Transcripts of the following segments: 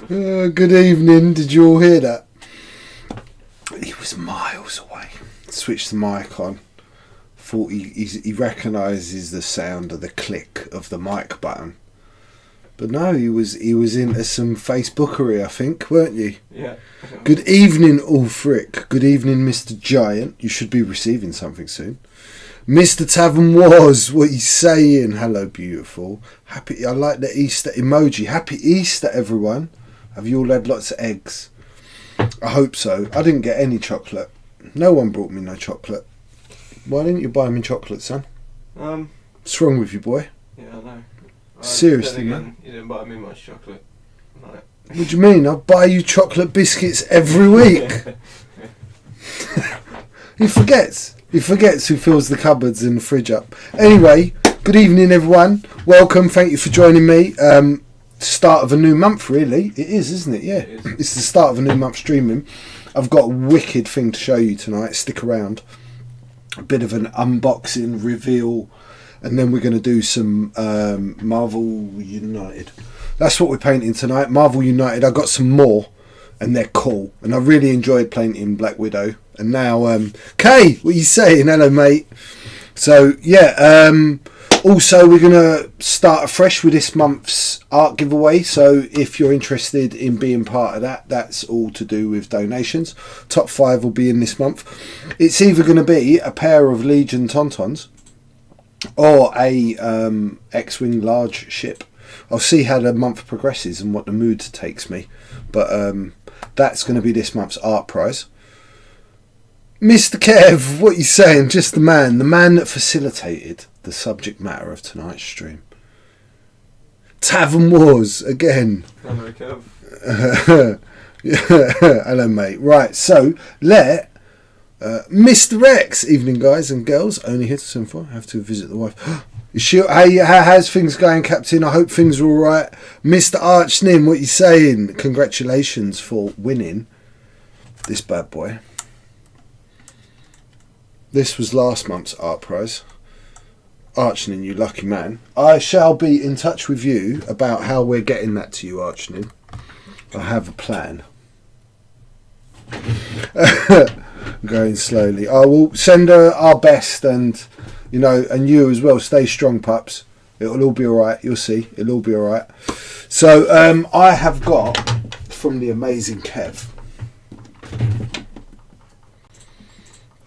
Good evening. Did you all hear that? He was miles away. Switched the mic on. Thought he recognises the sound of the click of the mic button. But no, he was into some Facebookery, I think, weren't you? Yeah. Good evening, Ulfric. Good evening, Mr. Giant. You should be receiving something soon. Mr. Tavern Wars, what you saying? Hello, beautiful. Happy. I like the Easter emoji. Happy Easter, everyone. Have you all had lots of eggs? I hope so. I didn't get any chocolate. No one brought me no chocolate. Why didn't you buy me chocolate, son? What's wrong with you, boy? Yeah, I know. Seriously, man. You didn't buy me much chocolate. No. What do you mean? I buy you chocolate biscuits every week. He forgets. He forgets who fills the cupboards and the fridge up. Anyway, good evening, everyone. Welcome. Thank you for joining me. Start of a new month, really. It is, isn't it? Yeah. It is. It's the start of a new month streaming. I've got a wicked thing to show you tonight. Stick around. A bit of an unboxing reveal. And then we're going to do some Marvel United. That's what we're painting tonight. Marvel United. I got some more. And they're cool. And I really enjoyed painting Black Widow. And now, Kay, what are you saying? Hello, mate. So, yeah. Also, we're going to start afresh with this month's art giveaway. So, if you're interested in being part of that, that's all to do with donations. Top 5 will be in this month. It's either going to be a pair of Legion Tauntauns or a X-Wing large ship. I'll see how the month progresses and what the mood takes me. But that's going to be this month's art prize. Mr. Kev, what are you saying? Just the man that facilitated the subject matter of tonight's stream. Tavern Wars again. Hello, Kev. Hello, mate. Right, so let Mr. X, evening guys and girls, only here to 74. I have to visit the wife. Is she, how's things going, Captain? I hope things are all right. Mr. Archnim, what you saying? Congratulations for winning this bad boy. This was last month's art prize. Archnin, you lucky man. I shall be in touch with you about how we're getting that to you, Archnin. I have a plan. Going slowly. I will send her our best, and and you as well. Stay strong, pups. It'll all be all right. You'll see. It'll all be all right. So I have got from the amazing Kev.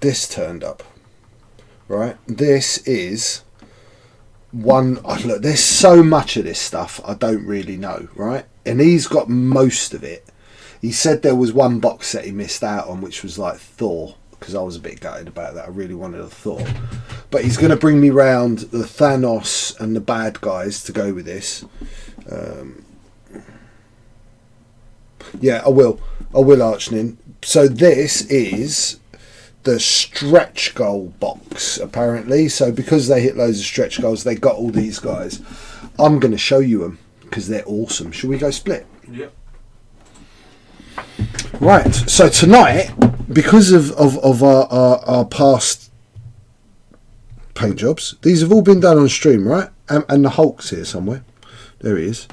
This turned up, right? This is one. Oh, look, there's so much of this stuff I don't really know, right? And he's got most of it. He said there was one box set he missed out on, which was like Thor, because I was a bit gutted about that. I really wanted a Thor, but he's going to bring me round the Thanos and the bad guys to go with this. Yeah, I will, Archnin. So this is the stretch goal box, apparently. So because they hit loads of stretch goals, they got all these guys. I'm going to show you them because they're awesome. Shall we go split? Yep. Right. So tonight, because of our past paint jobs, these have all been done on stream, right? And the Hulk's here somewhere. There he is.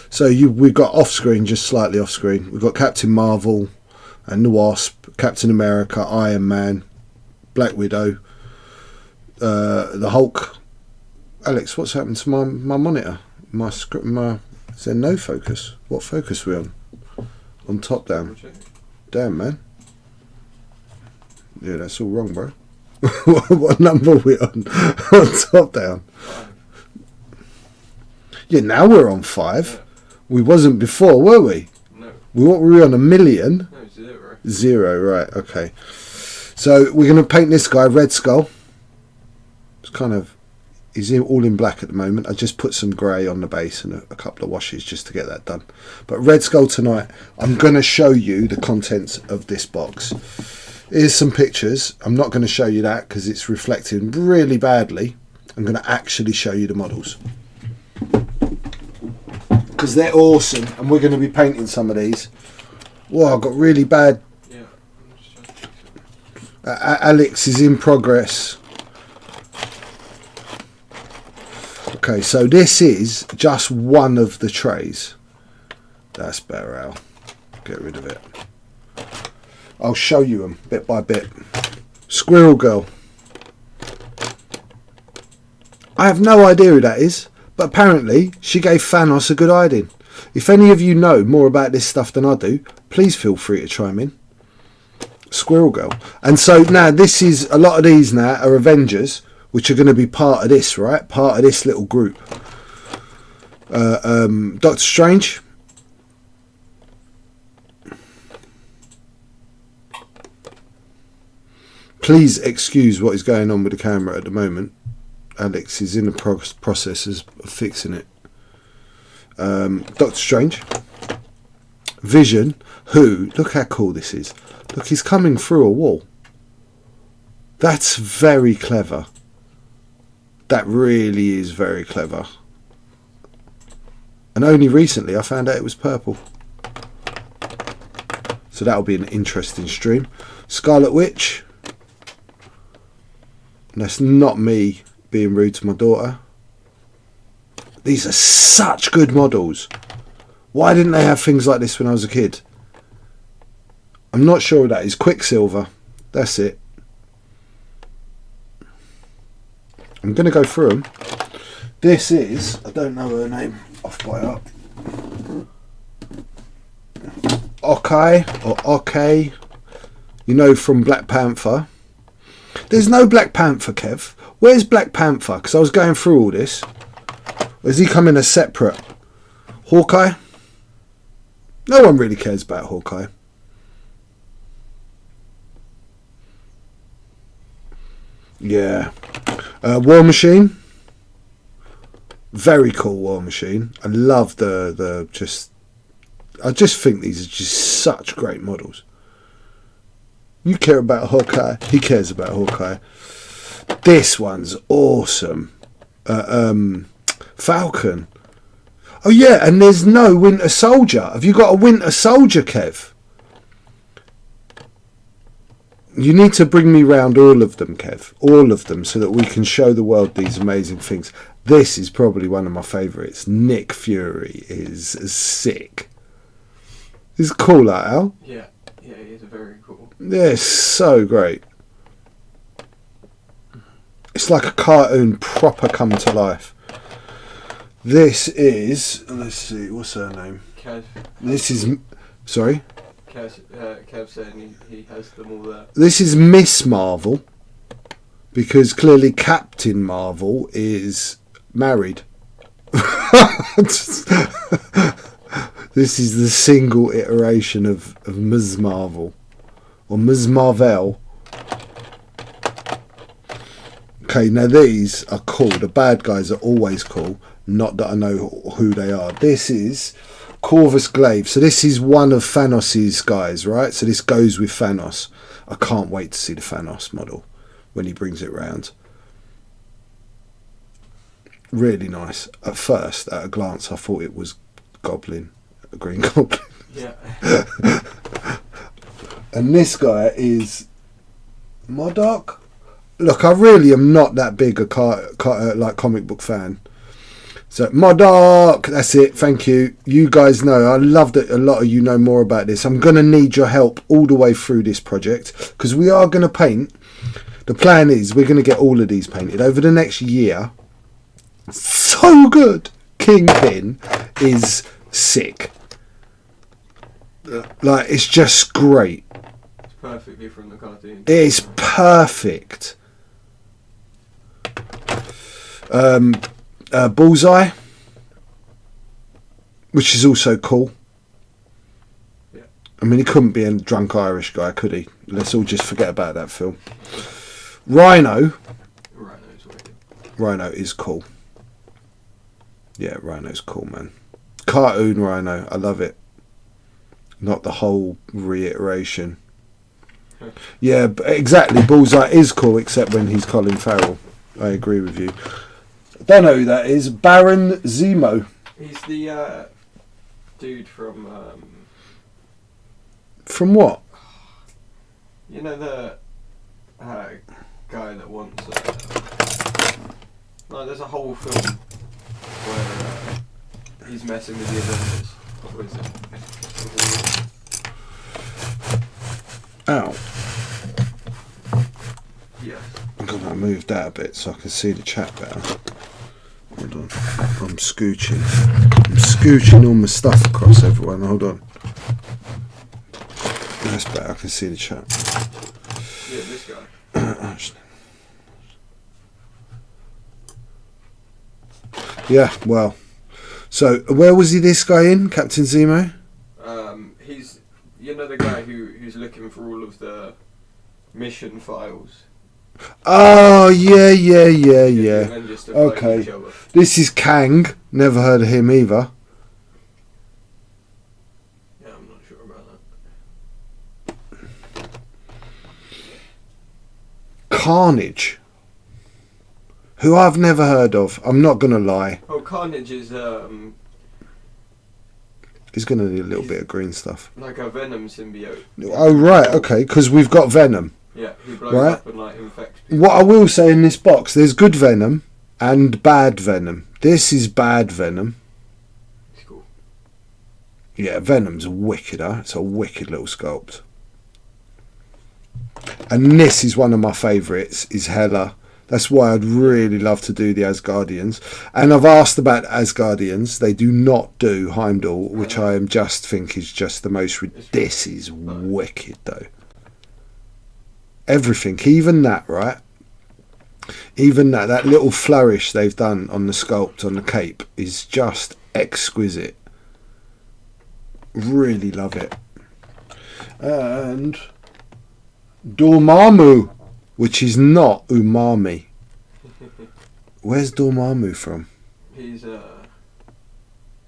So we've got off screen, just slightly off screen. We've got Captain Marvel and the Wasp, Captain America, Iron Man, Black Widow, the Hulk. Alex, what's happened to my monitor? My script, is there no focus? What focus are we on? On top down. Damn, man. Yeah, that's all wrong, bro. What number are we on? On top down. Yeah, now we're on 5. Yeah. We wasn't before, were we? No. What were we on? 1 million? No, 0. 0, right, okay. So we're going to paint this guy, Red Skull. It's kind of, he's all in black at the moment. I just put some grey on the base and a couple of washes just to get that done. But Red Skull tonight, I'm going to show you the contents of this box. Here's some pictures. I'm not going to show you that because it's reflecting really badly. I'm going to actually show you the models, because they're awesome, and we're going to be painting some of these. Whoa, I've got really bad. Yeah, I'm just trying to fix it. Alex is in progress. Okay, so this is just one of the trays. That's better, Al. Get rid of it. I'll show you them bit by bit. Squirrel Girl. I have no idea who that is, but apparently she gave Thanos a good hiding. If any of you know more about this stuff than I do, please feel free to chime in. Squirrel Girl. And so now this is, a lot of these now are Avengers, which are going to be part of this, right? Part of this little group. Doctor Strange. Please excuse what is going on with the camera at the moment. Alex is in the process of fixing it. Doctor Strange. Vision. Who? Look how cool this is. Look, he's coming through a wall. That's very clever. That really is very clever. And only recently I found out it was purple. So that'll be an interesting stream. Scarlet Witch. And that's not me being rude to my daughter. These are such good models. Why didn't they have things like this when I was a kid? I'm not sure that is. Quicksilver. That's it. I'm going to go through them. This is, I don't know her name off by heart. Okay, or Okay. You know, from Black Panther. There's no Black Panther, Kev. Where's Black Panther? Because I was going through all this. Or is he coming as separate? Hawkeye? No one really cares about Hawkeye. Yeah. War Machine. Very cool War Machine. I love the I just think these are just such great models. You care about Hawkeye. He cares about Hawkeye. This one's awesome. Falcon. Oh yeah, and there's no Winter Soldier. Have you got a Winter Soldier, Kev? You need to bring me round all of them, Kev. All of them, so that we can show the world these amazing things. This is probably one of my favourites. Nick Fury is sick. It's cool, that, Al. Yeah, he is very cool. Yeah, it's so great. It's like a cartoon proper come to life. This is, let's see, what's her name? Kev. This is, sorry? Kev saying he has them all there. This is Miss Marvel, because clearly Captain Marvel is married. This is the single iteration of Ms. Marvel. Or Ms. Marvel. Okay, now these are cool. The bad guys are always cool. Not that I know who they are. This is Corvus Glaive. So this is one of Thanos' guys, right? So this goes with Thanos. I can't wait to see the Thanos model when he brings it round. Really nice. At first, at a glance, I thought it was Goblin. A Green Goblin. Yeah. And this guy is Modok. Look, I really am not that big a like comic book fan. So Modok, that's it. Thank you. You guys know. I love that a lot of you know more about this. I'm going to need your help all the way through this project because we are going to paint. The plan is we're going to get all of these painted over the next year. So good. Kingpin is sick. Like, it's just great. It's perfectly from the cartoon. It's perfect. Bullseye, which is also cool. Yeah. I mean, he couldn't be a drunk Irish guy, could he? Let's all just forget about that film. Rhino. Rhino's wicked. Rhino is cool. Yeah, Rhino's cool, man. Cartoon Rhino, I love it. Not the whole reiteration. Yeah, exactly. Bullseye is cool, except when he's Colin Farrell. I agree with you. Don't know who that is. Baron Zemo. He's the dude from. From what? You know the guy that wants. No, there's a whole film he's messing with the Avengers. What is it? Ow. Yeah. I'm going to move that a bit so I can see the chat better. Hold on. I'm scooching all my stuff across everyone. Hold on. That's better. I can see the chat. Yeah, this guy. Actually. Yeah, well. So, where was he, this guy in? Captain Zemo? He's, you know, the guy who's looking for all of the mission files. Oh, yeah. Okay. This is Kang. Never heard of him either. Yeah, I'm not sure about that. Carnage. Who I've never heard of. I'm not going to lie. Oh, Carnage is He's going to need a little bit of green stuff. like a Venom symbiote. Oh, right, okay, because we've got Venom. Yeah, he blows Right. up and like infects people. What I will say in this box, there's good Venom and bad Venom. This is bad Venom. It's cool. Yeah, Venom's wicked, huh? It's a wicked little sculpt. And this is one of my favourites, is Hela. That's why I'd really love to do the Asgardians. And I've asked about Asgardians. They do not do Heimdall, which I am just think is just the most... This is wicked, though. Everything, even that, right? Even that little flourish they've done on the sculpt, on the cape, is just exquisite. Really love it. And Dormammu, which is not umami. Where's Dormammu from? He's is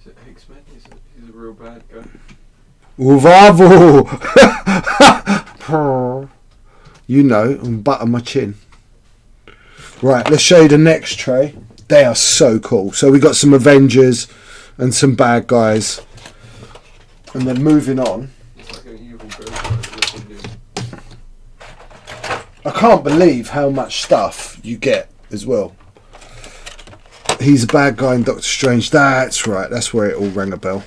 it X-Men? He's a real bad guy. Uvavo! You know, and butter my chin. Right, let's show you the next tray. They are so cool. So we got some Avengers and some bad guys. And then moving on. It's like an evil ghost looking dude. I can't believe how much stuff you get as well. He's a bad guy in Doctor Strange. That's right. That's where it all rang a bell.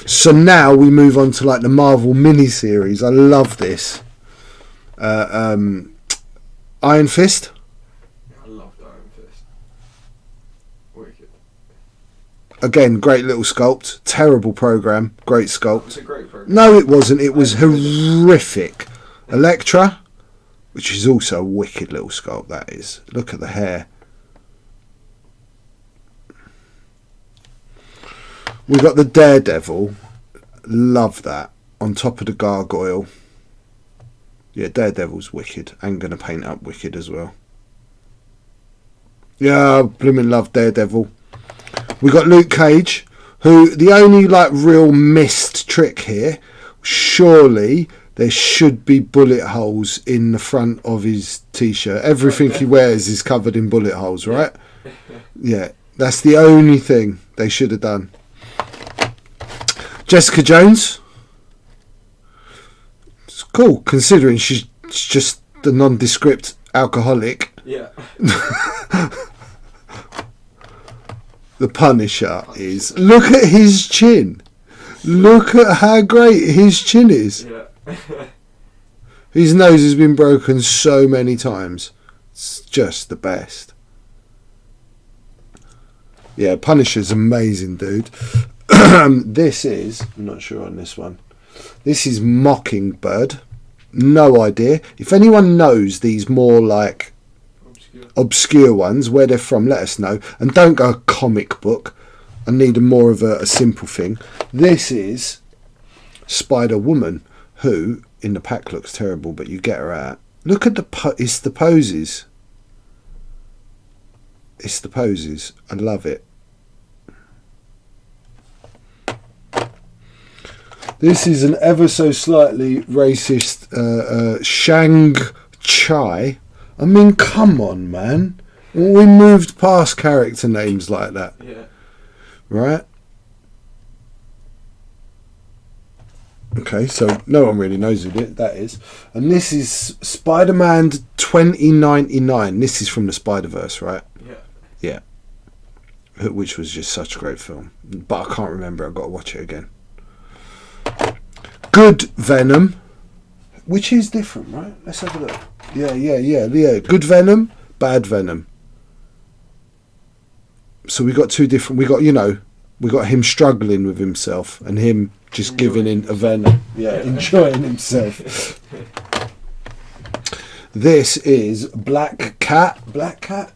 So now we move on to like the Marvel miniseries. I love this. Iron Fist. I loved Iron Fist. Wicked. Again, great little sculpt. Terrible program. Great sculpt. It's a great program. No, it wasn't. It was horrific. Elektra, which is also a wicked little sculpt. That is. Look at the hair. We got the Daredevil. Love that. On top of the gargoyle. Yeah, Daredevil's wicked. And going to paint up wicked as well. Yeah, I blooming love Daredevil. We got Luke Cage, who the only like real missed trick here, surely there should be bullet holes in the front of his t-shirt. Everything he wears is covered in bullet holes, right? Yeah, that's the only thing they should have done. Jessica Jones. It's cool, considering she's just the nondescript alcoholic. Yeah. The Punisher is... Look at his chin. Look at how great his chin is. Yeah. His nose has been broken so many times. It's just the best. Yeah, Punisher's amazing, dude. This is... I'm not sure on this one. This is Mockingbird. No idea. If anyone knows these more like obscure ones, where they're from, let us know. And don't go comic book. I need more of a simple thing. This is Spider-Woman, who in the pack looks terrible, but you get her out. Look at it's the poses. It's the poses. I love it. This is an ever so slightly racist Shang-Chi. I mean, come on, man. We moved past character names like that. Yeah. Right? Okay, so no one really knows who that is. And this is Spider-Man 2099. This is from the Spider-Verse, right? Yeah. Yeah. which was just such a great film. But I can't remember. I've got to watch it again. Good Venom, which is different, right? Let's have a look. Yeah. Good Venom, bad Venom. So we got two different. We got him struggling with himself and him just giving in a Venom. Yeah, enjoying himself. This is Black Cat. Black Cat?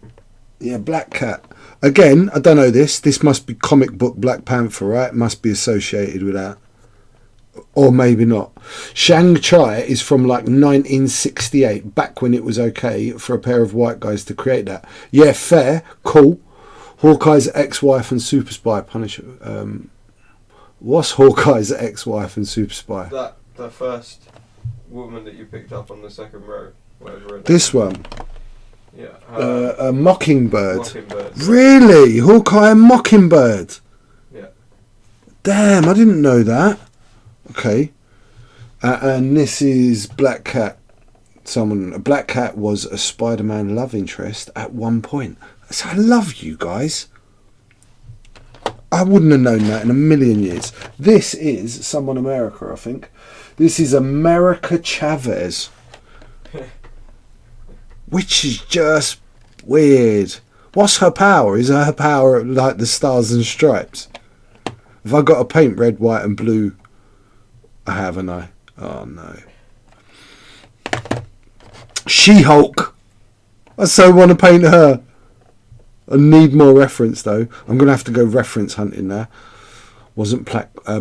Yeah, Black Cat. Again, I don't know this. This must be comic book Black Panther, right? Must be associated with that. Or maybe not. Shang-Chi is from like 1968, back when it was okay for a pair of white guys to create that. Yeah, fair, cool. Hawkeye's ex-wife and super spy. Punisher. What's Hawkeye's ex-wife and super spy? The first woman that you picked up on the second row. Whatever. This one. Yeah. Mockingbird. Mockingbird. Really? Hawkeye and Mockingbird? Yeah. Damn, I didn't know that. Okay. And this is Black Cat. Black Cat was a Spider-Man love interest at one point. So I love you guys. I wouldn't have known that in a million years. This is Someone America, I think. This is America Chavez. Which is just weird. What's her power? Is her power like the Stars and Stripes? Have I got to paint red, white and blue? I haven't I? Oh no. She-Hulk. I so want to paint her. I need more reference though. I'm going to have to go reference hunting now. Wasn't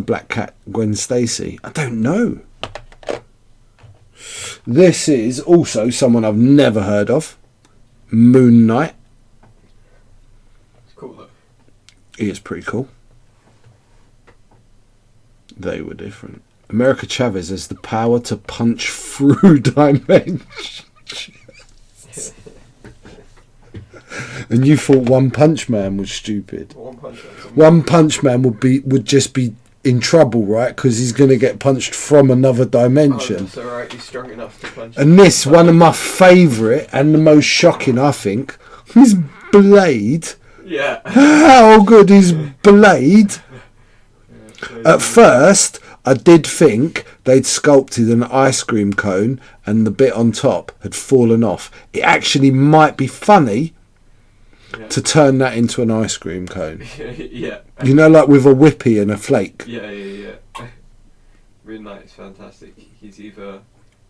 Black Cat Gwen Stacy? I don't know. This is also someone I've never heard of. Moon Knight. It's cool though. He is pretty cool. They were different. America Chavez has the power to punch through dimensions. And you thought One Punch Man was stupid. One Punch Man would just be in trouble, right? Because he's going to get punched from another dimension. Oh, that's alright. He's strong enough to punch. And this, one of my favourite and the most shocking, I think, is Blade. Yeah. How good is Blade? At first, I did think they'd sculpted an ice cream cone and the bit on top had fallen off. It actually might be funny to turn that into an ice cream cone. Yeah. You know, like with a whippy and a flake. Yeah. Green Knight is fantastic. He's either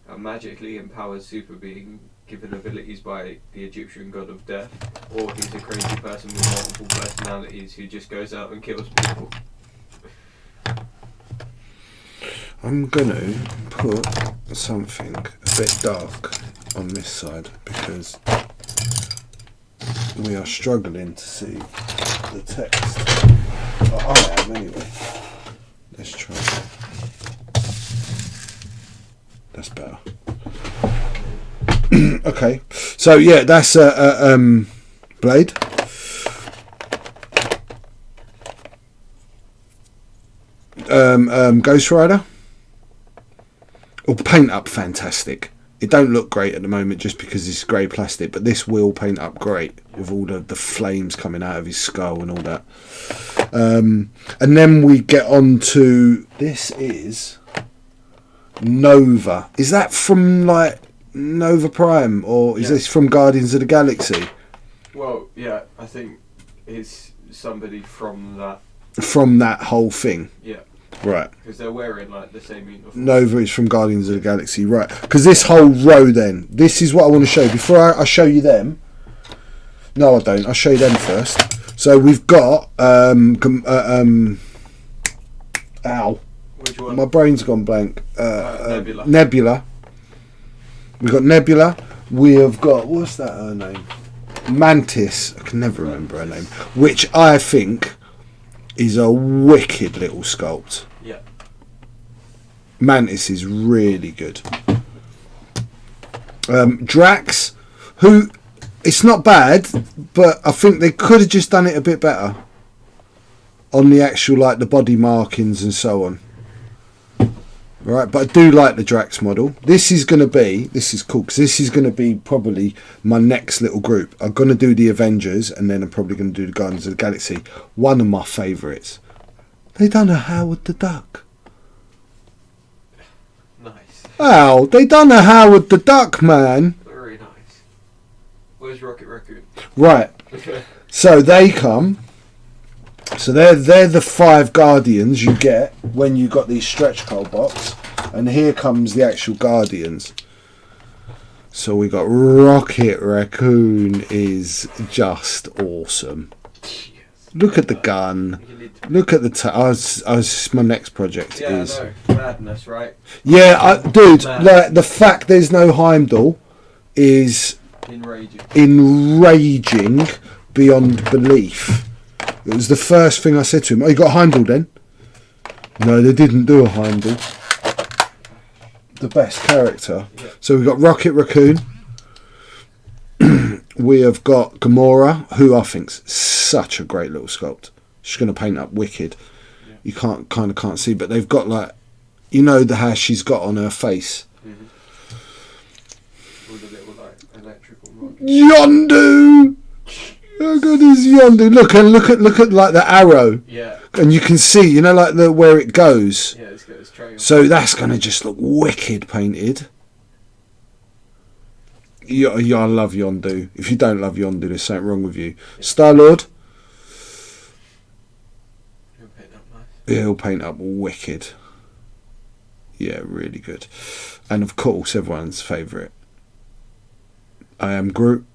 a magically empowered super being given abilities by the Egyptian god of death, or he's a crazy person with multiple personalities who just goes out and kills people. I'm going to put something a bit dark on this side because we are struggling to see the text. Oh, I am anyway. Let's try that. That's better. Okay, so yeah, that's Blade. Ghost Rider. Or paint up fantastic. It don't look great at the moment just because it's grey plastic, but this will paint up great with all the flames coming out of his skull and all that. And then we get on to, this is Nova. Is that from like Nova Prime, or is this from Guardians of the Galaxy? Well, yeah, I think it's somebody from that. From that whole thing? Yeah. Right. Because they're wearing like the same uniform. Nova is from Guardians of the Galaxy, right. Because this whole row then, this is what I want to show you. Before I show you them, no I don't, I'll show you them first. So we've got, ow. Which one? My brain's gone blank. Nebula. Nebula. We've got Nebula. We have got, what's that her name? Mantis. I can never remember her name. Which I think is a wicked little sculpt. Yeah. Mantis is really good. Drax, who, it's not bad, but I think they could have just done it a bit better on the actual, like the body markings and so on. Right, but I do like the Drax model. This is cool, because this is going to be probably my next little group. I'm going to do the Avengers, and then I'm probably going to do the Guardians of the Galaxy. One of my favourites. They done a Howard the Duck. Nice. Ow, they done a Howard the Duck, man. Very nice. Where's Rocket Raccoon? Right, so they come. So they're the 5 Guardians you get when you got these stretch goal box, and here comes the actual Guardians. So we got Rocket Raccoon is just awesome. Yes. Look at the gun. Look at the my next project is. I know. Madness, right? Yeah, dude. Mad. Like the fact there's no Heimdall is enraging beyond belief. It was the first thing I said to him. Oh, you got Heimdall then? No, they didn't do a Heimdall. The best character. Yeah. So we've got Rocket Raccoon. We have got Gamora, who I think's such a great little sculpt. She's going to paint up wicked. Yeah. You can't see, but they've got like, you know, the hair she's got on her face. Mm-hmm. All the little like electrical rockets. Yondu. How good is Yondu? Look at like the arrow. Yeah. And you can see, you know, like where it goes. Yeah, it's got its trail. So that's gonna just look wicked painted. Yeah, I love Yondu. If you don't love Yondu, there's something wrong with you. Yeah. Star-Lord. He'll paint up nice. Yeah, he'll paint up wicked. Yeah, really good. And of course, everyone's favourite. I am Groot.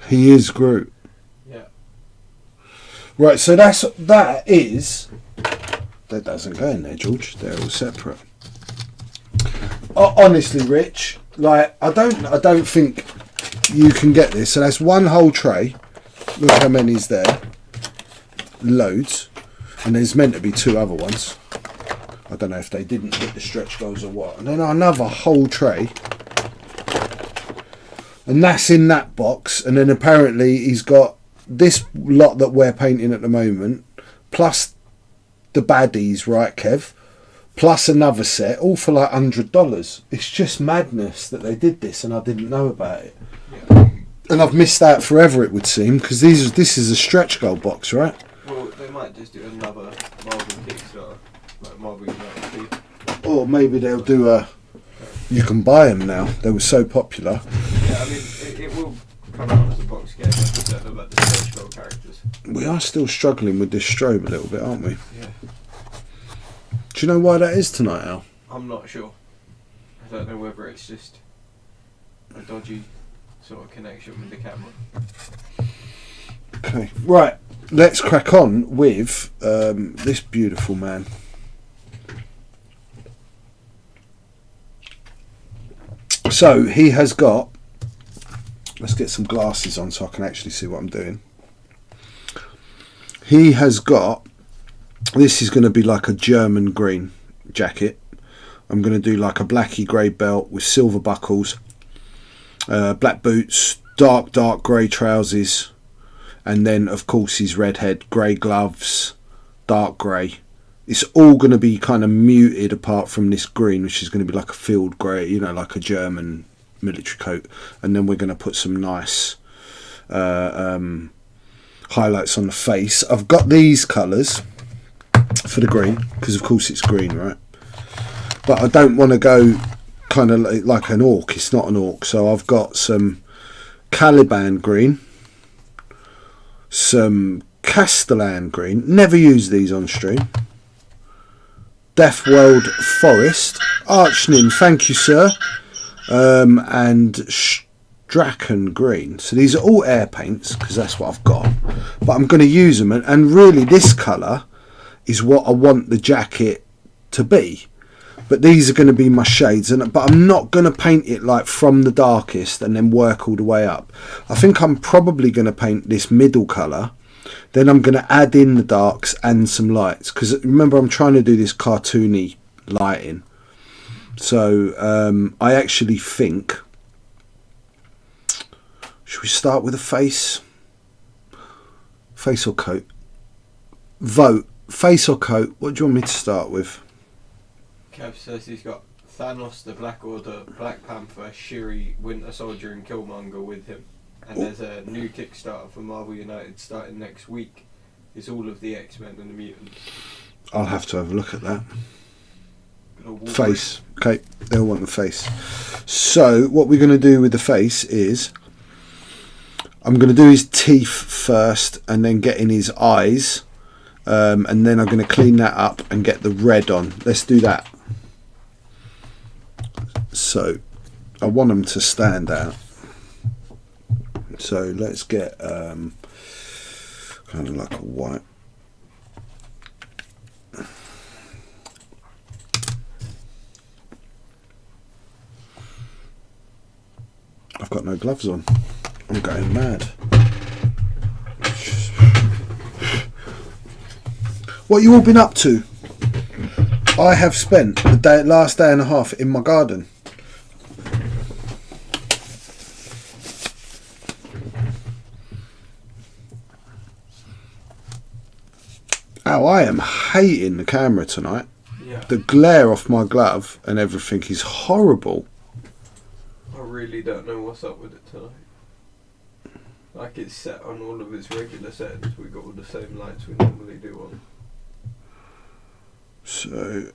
He is Groot. Yeah. Right, so that doesn't go in there, George. They're all separate. Honestly, Rich, like I don't think you can get this. So that's one whole tray. Look how many's there. Loads. And there's meant to be 2 other ones. I don't know if they didn't hit the stretch goals or what. And then another whole tray. And that's in that box. And then apparently he's got this lot that we're painting at the moment, plus the baddies, right, Kev? Plus another set, all for like $100. It's just madness that they did this and I didn't know about it. Yeah. And I've missed out forever, it would seem, because this is a stretch goal box, right? Well, they might just do another Marvel Kickstarter, like Marvel United. Or maybe they'll do a... You can buy them now. They were so popular. Yeah, I mean, it will come out as a box game. I'm concerned about the stretch goal characters. We are still struggling with this strobe a little bit, aren't we? Yeah. Do you know why that is tonight, Al? I'm not sure. I don't know whether it's just a dodgy sort of connection with the camera. Okay, right. Let's crack on with this beautiful man. So he has got... Let's get some glasses on so I can actually see what I'm doing. He has got... This is going to be like a German green jacket. I'm going to do like a blacky grey belt with silver buckles, black boots, dark grey trousers, and then of course his red head, grey gloves, dark grey. It's all going to be kind of muted apart from this green, which is going to be like a field grey, you know, like a German military coat. And then we're going to put some nice highlights on the face. I've got these colours for the green, because of course it's green, right? But I don't want to go kind of like an orc. It's not an orc. So I've got some Caliban green, some Castellan green. Never use these on stream. Deathworld Forest, Archnin, thank you, sir. And Straken green. So these are all air paints because that's what I've got. But I'm going to use them, and really this colour is what I want the jacket to be. But these are going to be my shades, but I'm not going to paint it like from the darkest and then work all the way up. I think I'm probably going to paint this middle colour. Then I'm going to add in the darks and some lights, because remember I'm trying to do this cartoony lighting. So I actually think, should we start with a face or coat? Vote. face or coat? What do you want me to start with? Kev says he's got Thanos, the Black Order, Black Panther, Shuri, Winter Soldier and Killmonger with him. And there's a new Kickstarter for Marvel United starting next week. It's all of the X-Men and the mutants. I'll have to have a look at that. Face. Okay, they'll want the face. So what we're going to do with the face is I'm going to do his teeth first and then get in his eyes, and then I'm going to clean that up and get the red on. Let's do that. So I want them to stand out. So let's get kind of like a white. I've got no gloves on. I'm going mad. What you all been up to? I have spent the last day and a half in my garden. Oh, I am hating the camera tonight. Yeah. The glare off my glove and everything is horrible. I really don't know what's up with it tonight. Like, it's set on all of its regular settings. We've got all the same lights we normally do on. So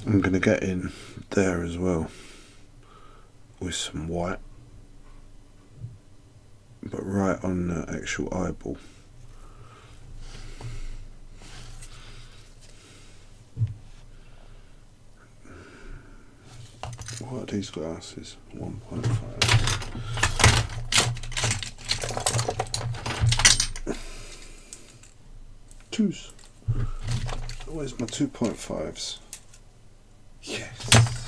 I'm going to get in there as well with some white, but right on the actual eyeball. What are these glasses? 1.5. Twos. Where's my 2.5s? Yes.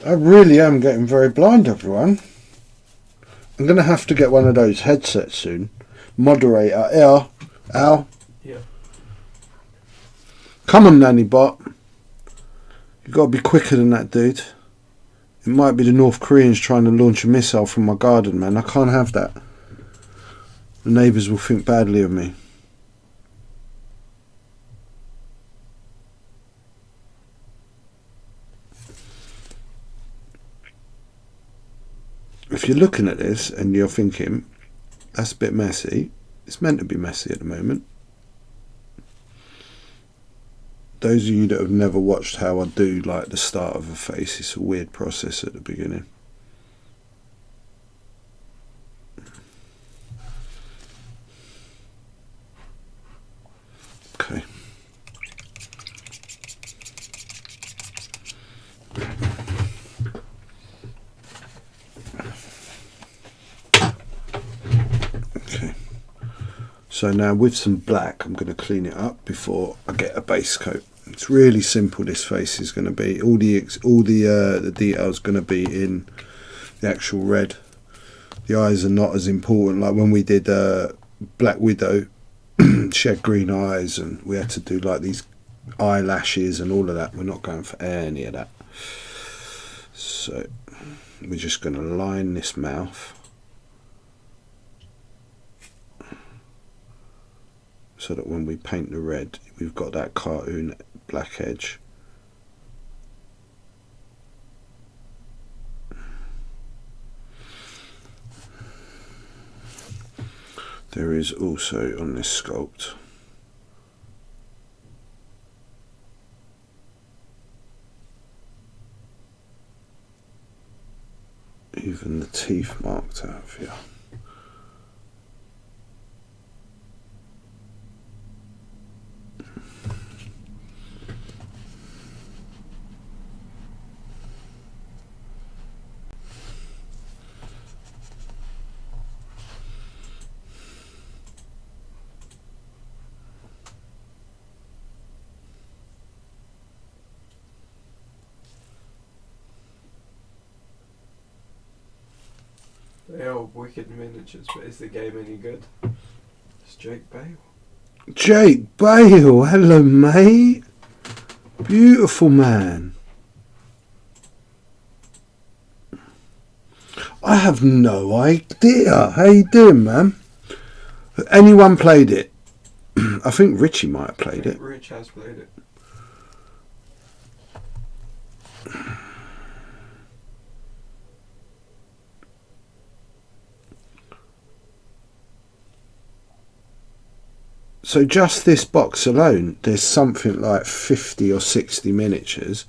I really am getting very blind, everyone. I'm going to have to get one of those headsets soon. Moderator. Al. Yeah. Come on, Nanny Bot. You've got to be quicker than that, dude. It might be the North Koreans trying to launch a missile from my garden, man. I can't have that. The neighbours will think badly of me. If you're looking at this and you're thinking, that's a bit messy, it's meant to be messy at the moment. Those of you that have never watched how I do like the start of a face, it's a weird process at the beginning. Okay. So now with some black, I'm going to clean it up before I get a base coat. It's really simple. This face is going to be all the details going to be in the actual red. The eyes are not as important. Like when we did Black Widow, she had green eyes, and we had to do like these eyelashes and all of that. We're not going for any of that. So we're just going to line this mouth. So that when we paint the red, we've got that cartoon black edge. There is also on this sculpt even the teeth marked out here. They are wicked miniatures, but is the game any good? It's Jake Bale. Jake Bale, hello mate. Beautiful man. I have no idea. How you doing, man? Anyone played it? I think Richie might have played it. Rich has played it. So just this box alone, there's something like 50 or 60 miniatures.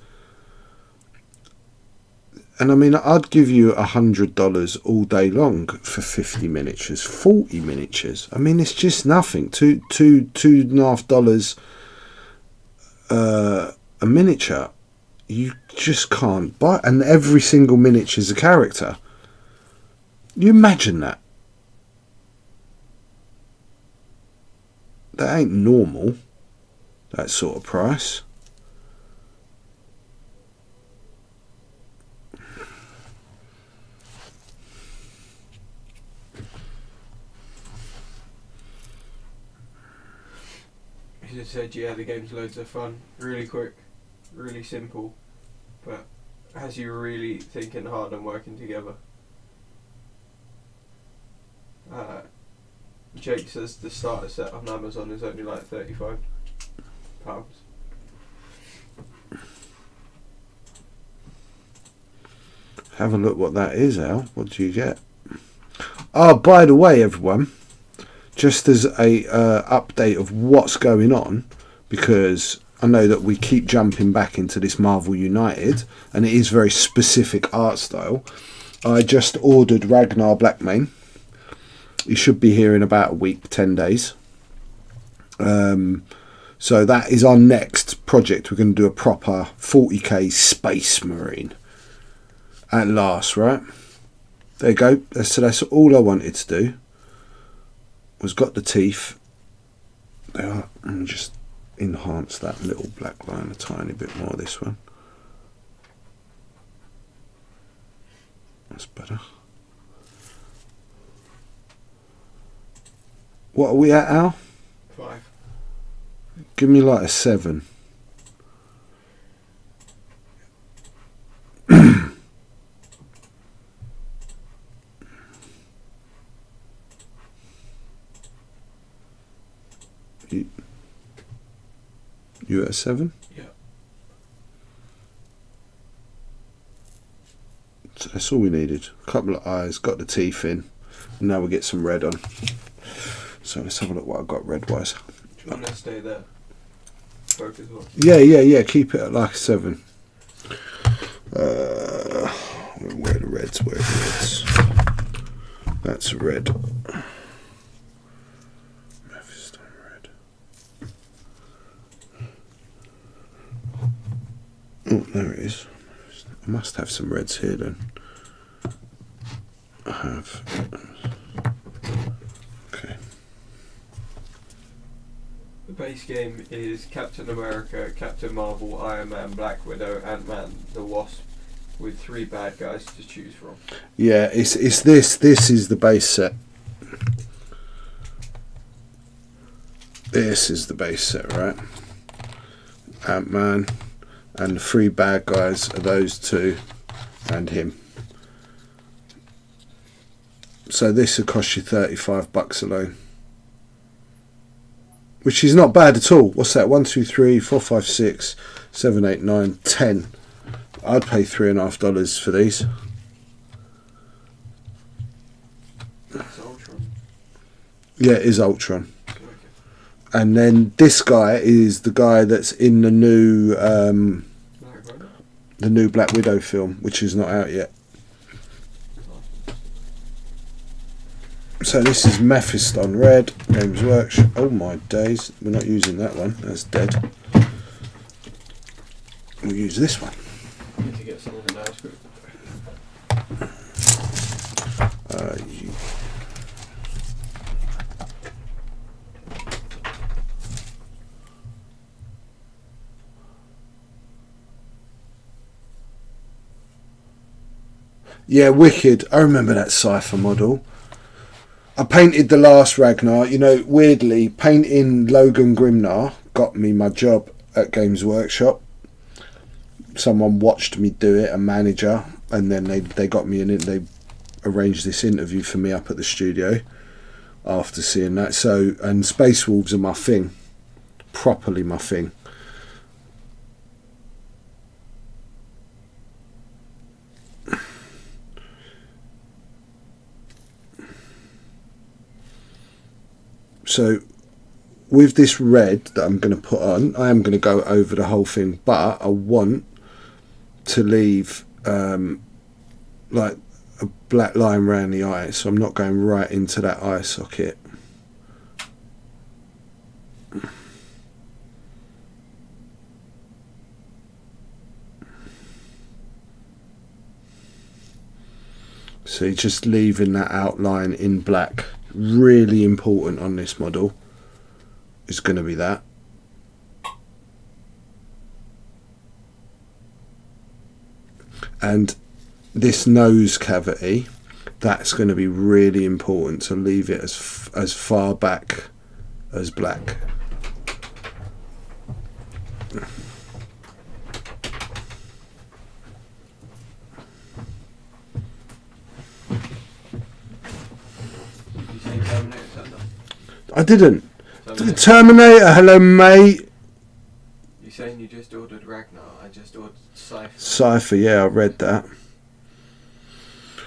And I mean, I'd give you $100 all day long for 50 miniatures, 40 miniatures. I mean, it's just nothing. $2.50 a miniature. You just can't buy. And every single miniature is a character. You imagine that? That ain't normal. That sort of price. You just said, yeah, the game's loads of fun, really quick, really simple, but has you really thinking hard and working together. Jake says the starter set on Amazon is only like £35. Have a look what that is, Al. What do you get? Oh, by the way, everyone, just as a update of what's going on, because I know that we keep jumping back into this Marvel United, and it is very specific art style. I just ordered Ragnar Blackmane. He should be here in about a week, 10 days. So that is our next project. We're going to do a proper 40k Space Marine. At last, right? There you go. So that's all I wanted to do. Was got the teeth. They are. Let me just enhance that little black line a tiny bit more. This one. That's better. What are we at, Al? 5. Give me like a 7. You at a 7? Yeah. So that's all we needed. A couple of eyes, got the teeth in. And now we get some red on. So let's have a look what I've got red wise. Do you want to stay there? Focus on. Yeah. Keep it at like a 7. Where are the reds? That's a red. Oh, there it is. I must have some reds here then. I have. Okay. The base game is Captain America, Captain Marvel, Iron Man, Black Widow, Ant-Man, the Wasp, with 3 bad guys to choose from. Yeah, it's this. This is the base set. This is the base set, right? Ant-Man. And the 3 bad guys are those 2 and him. So this will cost you $35 alone. Which is not bad at all. What's that? 1, 2, 3, 4, 5, 6, 7, 8, 9, 10. I'd pay $3.50 for these. That's Ultron. Yeah, it is Ultron. And then this guy is the guy that's in the new Black Widow film, which is not out yet. So this is Mephiston Red, Games Workshop. Oh my days, we're not using that one, that's dead. We'll use this one. Need to get some of the nice food. Yeah, wicked. I remember that Cypher model. I painted the last Ragnar. You know, weirdly, painting Logan Grimnar got me my job at Games Workshop. Someone watched me do it, a manager, and then they got me in it. They arranged this interview for me up at the studio after seeing that. So, and Space Wolves are my thing. Properly my thing. So with this red that I'm going to put on, I am going to go over the whole thing, but I want to leave like a black line around the eye, so I'm not going right into that eye socket. So you're just leaving that outline in black. Really important on this model is going to be that. And this nose cavity, that's going to be really important to leave it as far back as black. I didn't. Terminator, hello mate. You're saying you just ordered Ragnar, I just ordered Cypher. Cypher, yeah, I read that.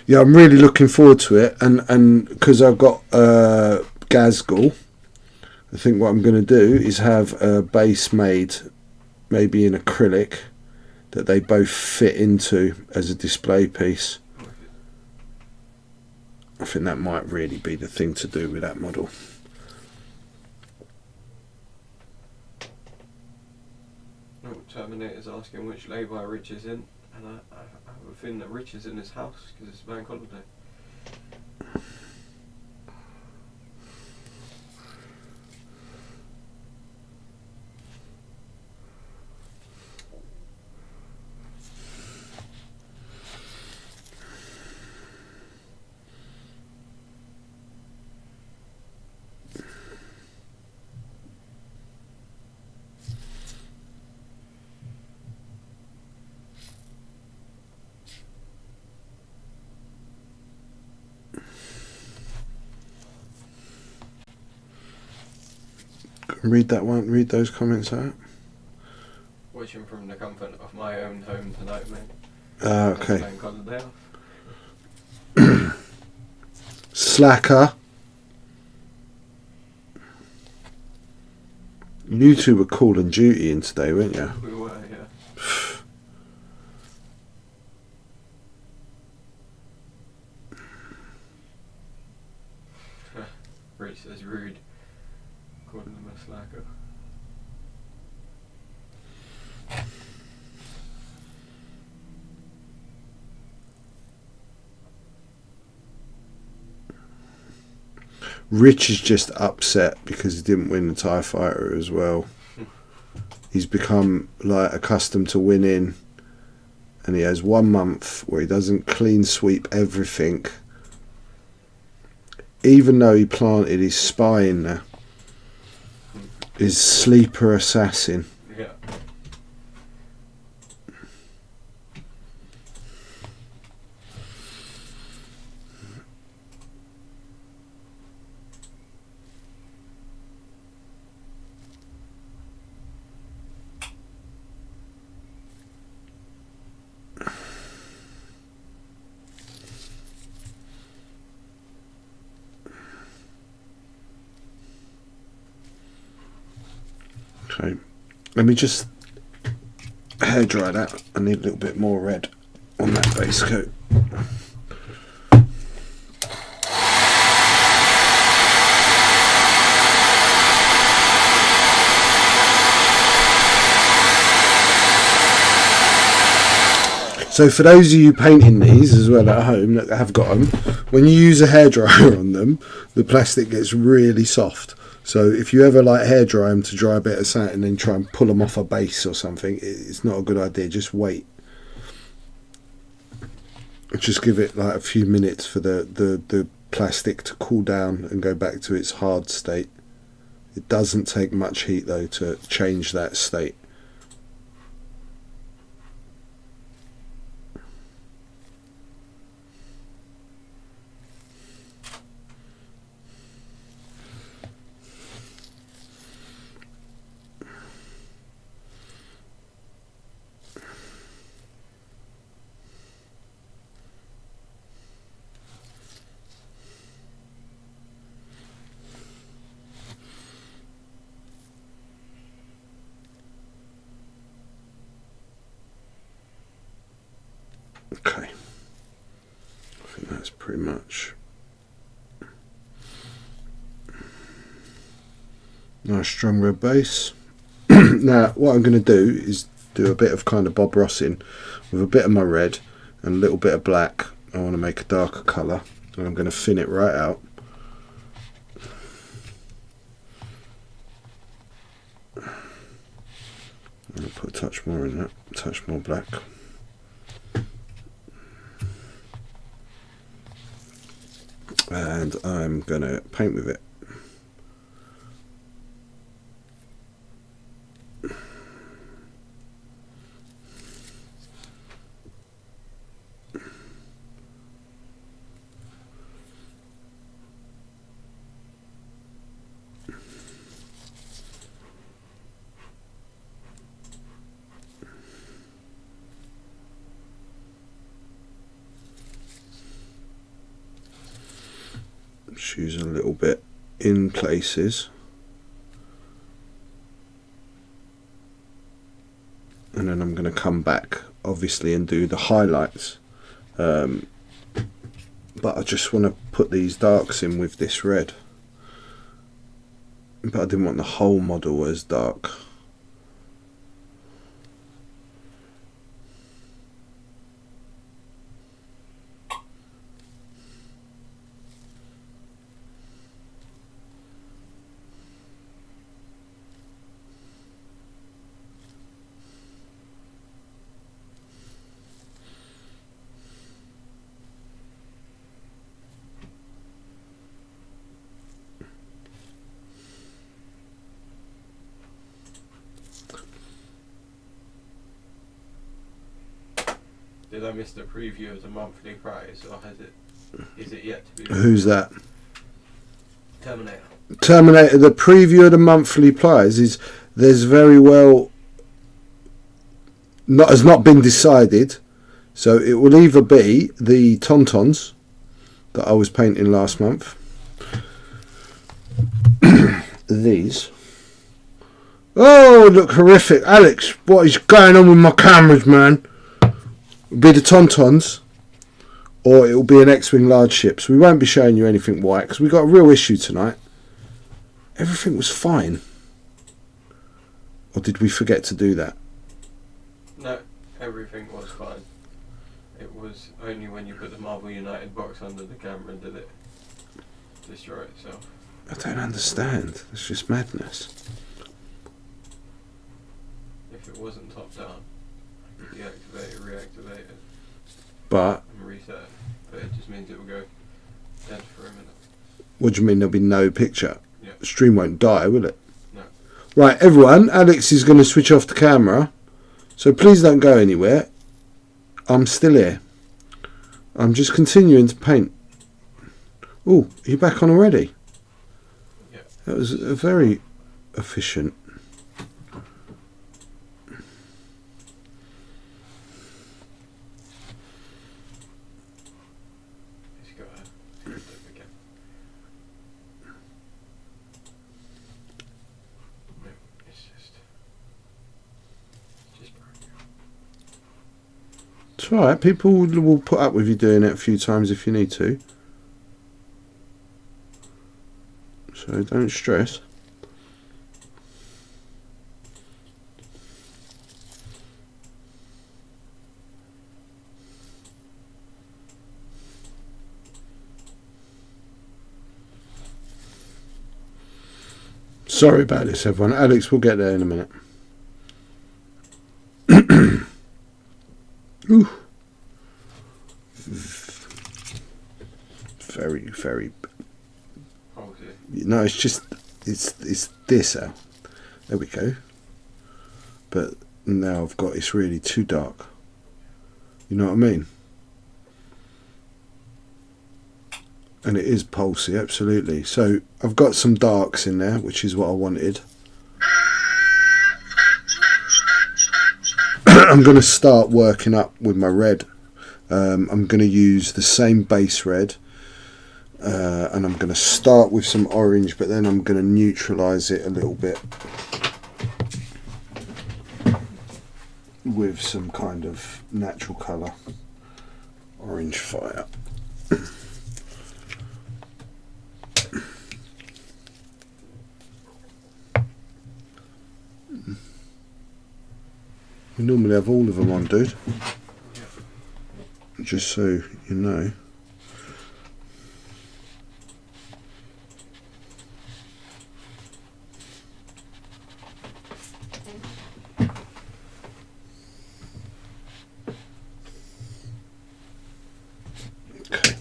Yeah, I'm really looking forward to it, and because I've got Gazgul, I think what I'm going to do is have a base made, maybe in acrylic, that they both fit into as a display piece. I think that might really be the thing to do with that model. Oh, Terminator's asking which lay-by Rich is in, and I have a feeling that Rich is in his house because it's bank holiday. Read that one. Read those comments out. Watching from the comfort of my own home tonight, mate. Okay. Bank holiday off. Slacker. You two were Call of Duty in today, weren't you? We were, yeah. Rich says rude. Calling him a slacker. Rich is just upset because he didn't win the TIE Fighter as well. He's become like accustomed to winning, and he has 1 month where he doesn't clean sweep everything, even though he planted his spy in there. His sleeper assassin. Yeah. Okay, let me just hair dry that. I need a little bit more red on that base coat. So for those of you painting these as well at home that have got them, when you use a hairdryer on them, the plastic gets really soft. So if you ever like hairdryer them to dry a bit of sand and then try and pull them off a base or something, it's not a good idea. Just wait. Just give it like a few minutes for the plastic to cool down and go back to its hard state. It doesn't take much heat though to change that state. Okay, I think that's pretty much. Nice strong red base. Now what I'm going to do is do a bit of kind of Bob Rossing with a bit of my red and a little bit of black. I want to make a darker colour, and I'm going to thin it right out. I'm going to put a touch more in that, a touch more black. And I'm going to paint with it. Use a little bit in places, and then I'm going to come back obviously and do the highlights, but I just want to put these darks in with this red, but I didn't want the whole model as dark. Did I miss the preview of the monthly prize, or is it yet to be? Who's that? Terminator. Terminator. The preview of the monthly prize is there's very well has not been decided, so it will either be the Tauntauns that I was painting last month. These. Oh, look horrific, Alex! What is going on with my cameras, man? It'll be the Tauntauns, or it will be an X-Wing large ship. So we won't be showing you anything white, because we got a real issue tonight. Everything was fine. Or did we forget to do that? No, everything was fine. It was only when you put the Marvel United box under the camera did it destroy itself. I don't understand. It's just madness. If it wasn't top down, deactivate it, reactivate it, But and reset it. But it just means it will go dead for a minute. what do you mean there'll be no picture? Yeah. The stream won't die, will it? No. Right, everyone, Alex is going to switch off the camera, so please don't go anywhere. I'm still here. I'm just continuing to paint. Oh, are you back on already? Yeah. That was a very efficient. It's got a again. No, it's just broken. It's alright, people will put up with you doing it a few times if you need to. So don't stress. Sorry about this, everyone. Alex will get there in a minute. Ooh. very. Okay. No, it's just it's this out. There we go. But now I've got it's really too dark. You know what I mean? And it is pulsy, absolutely. So I've got some darks in there, which is what I wanted. I'm going to start working up with my red. I'm going to use the same base red, and I'm going to start with some orange, but then I'm going to neutralise it a little bit with some kind of natural colour. Orange fire. We normally have all of them on, dude. Just so you know. Okay.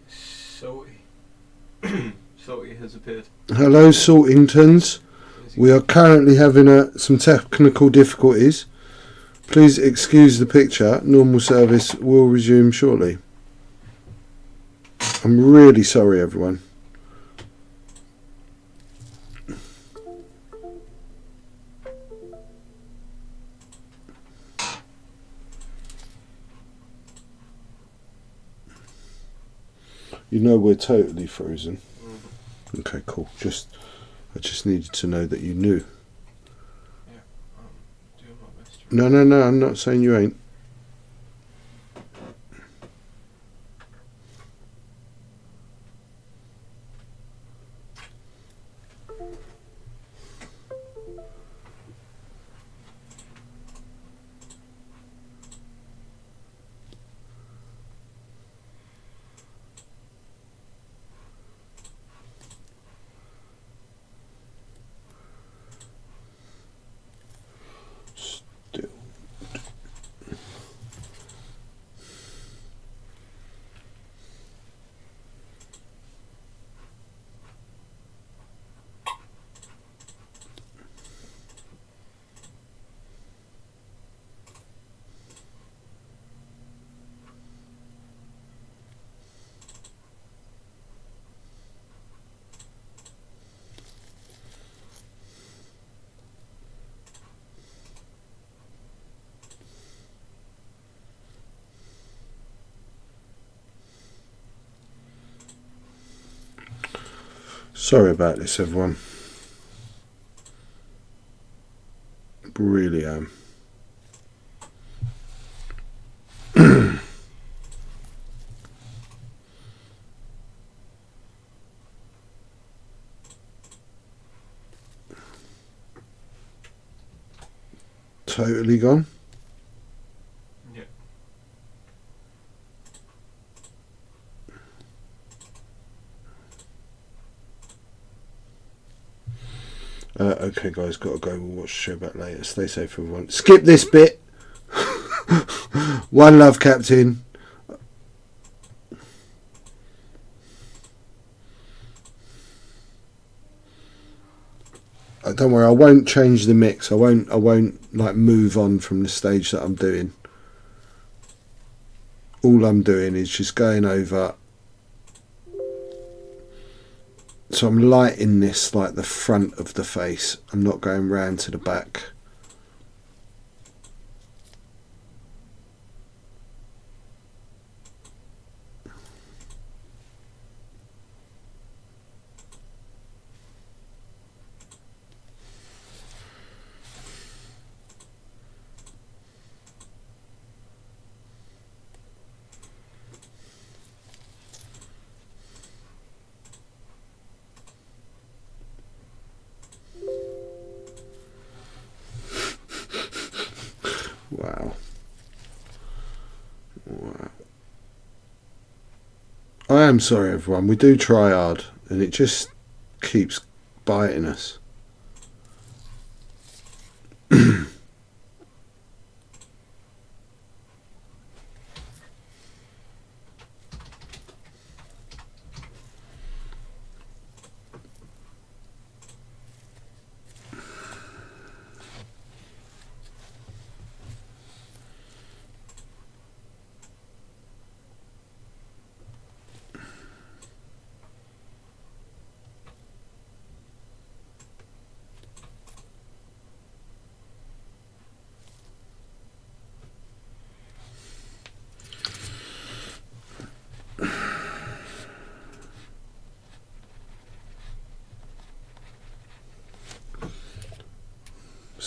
Salty. Salty has appeared. Hello, Saltingtons. We are currently having some technical difficulties. Please excuse the picture. Normal service will resume shortly. I'm really sorry, everyone. You know we're totally frozen. Okay, cool. I just needed to know that you knew. Yeah, doing my best. No, I'm not saying you ain't. Sorry about this, everyone. Really am. Totally gone. Yeah. Okay, guys, got to go. We'll watch the show back later. Stay safe, everyone. Skip this bit. One love, Captain. Don't worry, I won't change the mix. I won't like move on from the stage that I'm doing. All I'm doing is just going over. So I'm lighting this like the front of the face. I'm not going round to the back. I am sorry, everyone. We do try hard, and it just keeps biting us.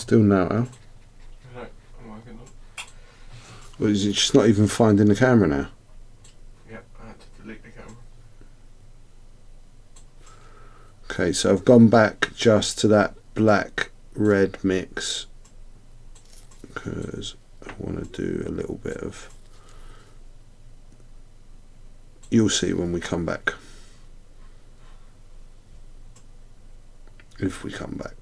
Still no, Al. No, I'm working on. Well, is it just not even finding the camera now? Yep, I had to delete the camera. Okay, so I've gone back just to that black-red mix because I want to do a little bit of... You'll see when we come back. If we come back.